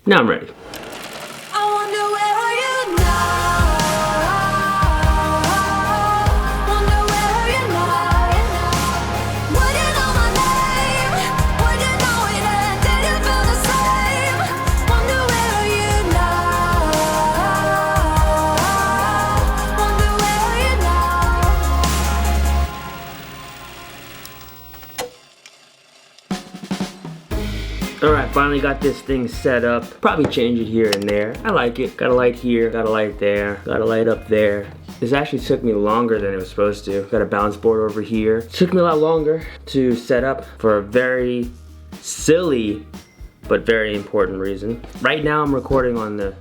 Now I'm ready. Alright, finally got this thing set up. Probably change it here and there. I like it. Got a light here, got a light there, got a light up there. This actually took me longer than it was supposed to. Got a bounce board over here. It took me a lot longer to set up for a very silly but very important reason. Right now I'm recording on the,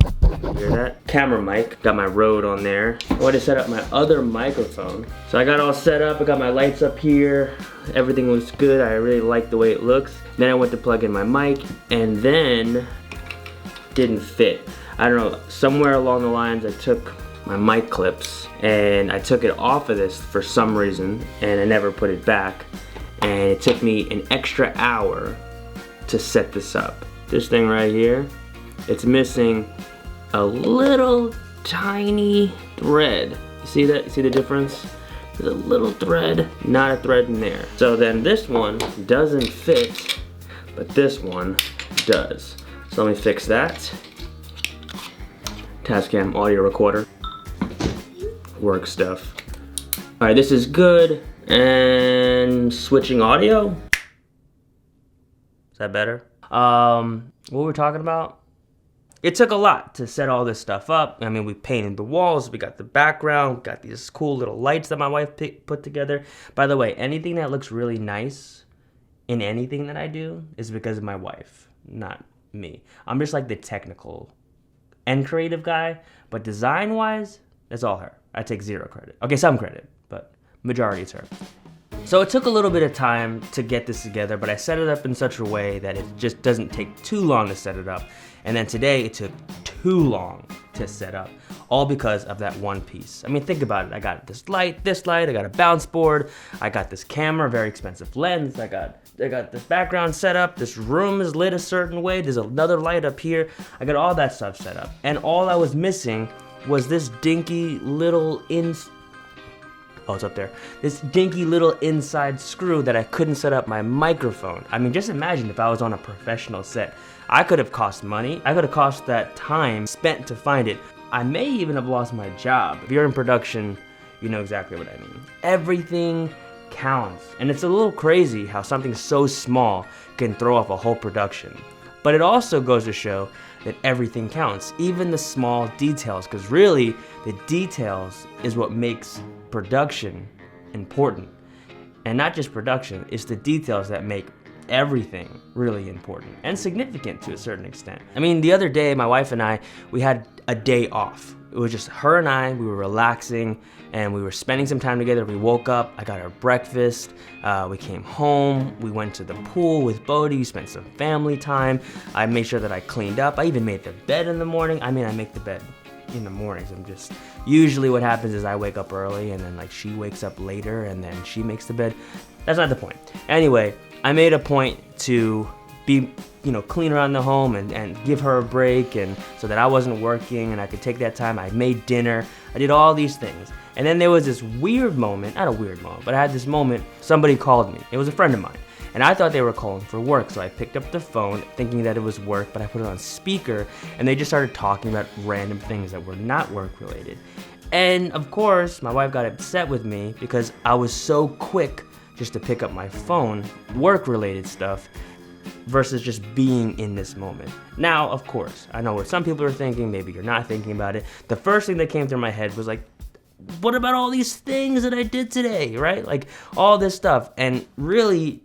hear that? Camera mic. Got my Rode on there. I want to set up my other microphone. So I got all set up. I got my lights up here. Everything looks good. I really like the way it looks. Then I went to plug in my mic and then didn't fit. I don't know, somewhere along the lines I took my mic clips and I took it off of this for some reason and I never put it back. And it took me an extra hour to set this up. This thing right here, it's missing a little tiny thread. You see that? You see the difference? There's a little thread, not a thread in there. So then this one doesn't fit, but this one does. So let me fix that. Tascam audio recorder. Work stuff. All right, this is good. And switching audio. Is that better? What were we talking about? It took a lot to set all this stuff up. I mean, we painted the walls, we got the background, we got these cool little lights that my wife put together. By the way, anything that looks really nice in anything that I do is because of my wife, not me. I'm just like the technical and creative guy, but design-wise, it's all her. I take zero credit. Okay, some credit, but majority is her. So it took a little bit of time to get this together, but I set it up in such a way that it just doesn't take too long to set it up. And then today it took too long to set up, all because of that one piece. I mean, think about it. I got this light, I got a bounce board, I got this camera, very expensive lens, I got this background set up, this room is lit a certain way, there's another light up here, I got all that stuff set up. And all I was missing was this dinky little oh, it's up there. This dinky little inside screw that I couldn't set up my microphone. I mean, just imagine if I was on a professional set. I could have cost money. I could have cost that time spent to find it. I may even have lost my job. If you're in production, you know exactly what I mean. Everything counts. And it's a little crazy how something so small can throw off a whole production. But it also goes to show that everything counts, even the small details, because really the details is what makes production important. And not just production, it's the details that make everything really important and significant to a certain extent. I mean, the other day, my wife and I, we had a day off. It was just her and I, we were relaxing and we were spending some time together. We woke up, I got her breakfast, we came home, we went to the pool with Bodhi, we spent some family time. I made sure that I cleaned up. I even made the bed in the morning. I mean, I make the bed in the mornings. Usually what happens is I wake up early and then like she wakes up later and then she makes the bed. That's not the point. Anyway, I made a point to be, clean around the home and give her a break, and so that I wasn't working and I could take that time. I made dinner, I did all these things. And then there was this weird moment, not a weird moment, but I had this moment, somebody called me. It was a friend of mine. And I thought they were calling for work, so I picked up the phone thinking that it was work, but I put it on speaker and they just started talking about random things that were not work related. And of course, my wife got upset with me because I was so quick just to pick up my phone, work related stuff, versus just being in this moment. Now, of course, I know what some people are thinking, maybe you're not thinking about it. The first thing that came through my head was like, what about all these things that I did today, right? Like all this stuff. And really,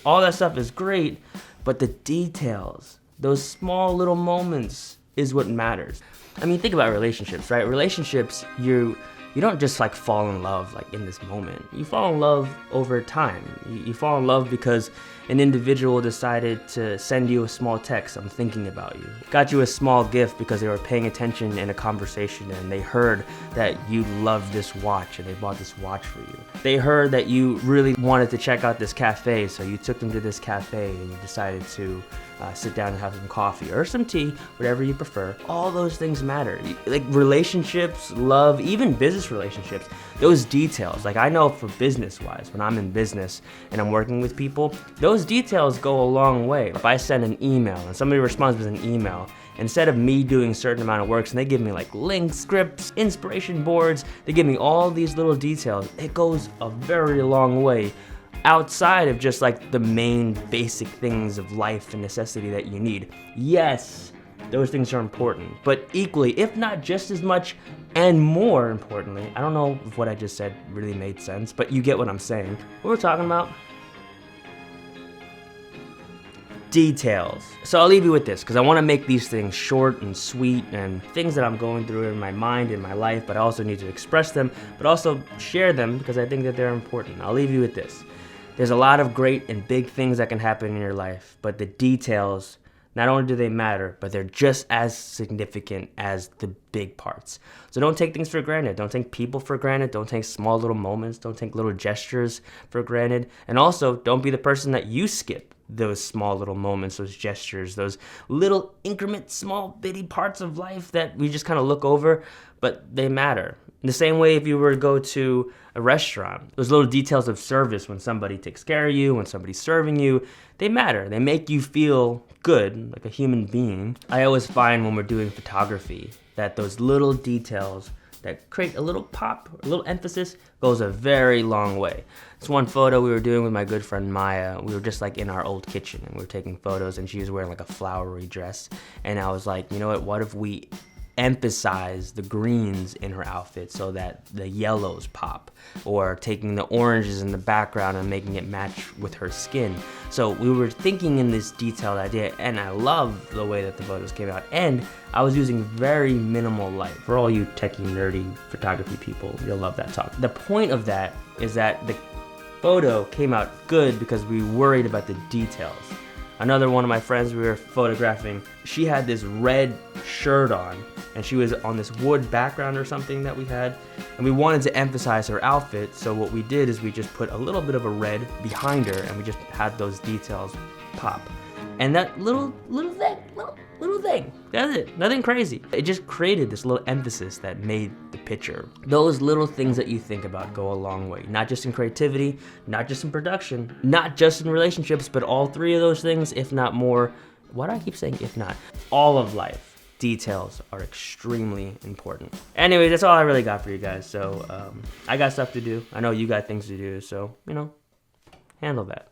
all that stuff is great, but the details, those small little moments is what matters. I mean, think about relationships, right? Relationships, you don't just like fall in love like in this moment. You fall in love over time. You fall in love because an individual decided to send you a small text, I'm thinking about you. Got you a small gift because they were paying attention in a conversation and they heard that you loved this watch and they bought this watch for you. They heard that you really wanted to check out this cafe, so you took them to this cafe and you decided to sit down and have some coffee or some tea, whatever you prefer. All those things matter. Like relationships, love, even business relationships, those details. Like I know for business-wise, when I'm in business and I'm working with people, those details go a long way. If I send an email and somebody responds with an email, instead of me doing a certain amount of work, and they give me like links, scripts, inspiration boards, they give me all these little details, it goes a very long way outside of just like the main basic things of life and necessity that you need. Yes, those things are important, but equally, if not just as much and more importantly, I don't know if what I just said really made sense, but you get what I'm saying. What we're talking about? Details. So I'll leave you with this because I want to make these things short and sweet and things that I'm going through in my mind, in my life, but I also need to express them, but also share them because I think that they're important. I'll leave you with this. There's a lot of great and big things that can happen in your life, but the details, not only do they matter, but they're just as significant as the big parts. So don't take things for granted. Don't take people for granted. Don't take small little moments. Don't take little gestures for granted. And also, don't be the person that you skip those small little moments, those gestures, those little increment, small bitty parts of life that we just kind of look over, but they matter. In the same way, if you were to go to a restaurant, those little details of service when somebody takes care of you, when somebody's serving you, they matter. They make you feel good, like a human being. I always find when we're doing photography that those little details that create a little pop, a little emphasis, goes a very long way. This one photo we were doing with my good friend Maya, we were just like in our old kitchen and we were taking photos and she was wearing like a flowery dress. And I was like, you know what if we emphasize the greens in her outfit so that the yellows pop, or taking the oranges in the background and making it match with her skin. So we were thinking in this detailed idea, and I love the way that the photos came out, and I was using very minimal light. For all you techie, nerdy photography people, you'll love that talk. The point of that is that the photo came out good because we worried about the details. Another one of my friends we were photographing, she had this red shirt on and she was on this wood background or something that we had, and we wanted to emphasize her outfit, so what we did is we just put a little bit of a red behind her and we just had those details pop. And that little thing, that's it, nothing crazy. It just created this little emphasis that made the picture. Those little things that you think about go a long way, not just in creativity, not just in production, not just in relationships, but all three of those things, if not more. Why do I keep saying if not? All of life. Details are extremely important. Anyway, that's all I really got for you guys. So I got stuff to do. I know you got things to do, so, handle that.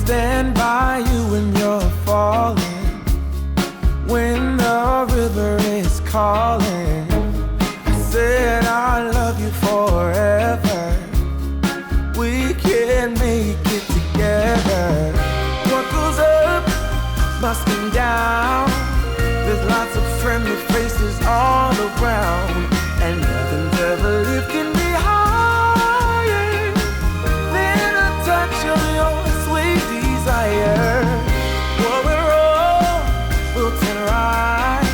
Stand by you when you're falling, when the river is calling. I said I love you forever. We can make it together. What goes up must come down. There's lots of friendly faces all around, and nothing's ever lifting me higher than a touch of your desire. Well, we're all built in right.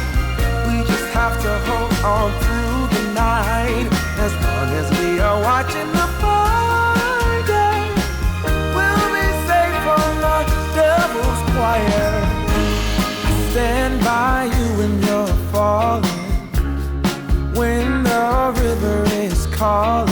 We just have to hold on through the night. As long as we are watching the fire, we'll be safe from the devil's choir. I stand by you when you're falling, when the river is calling.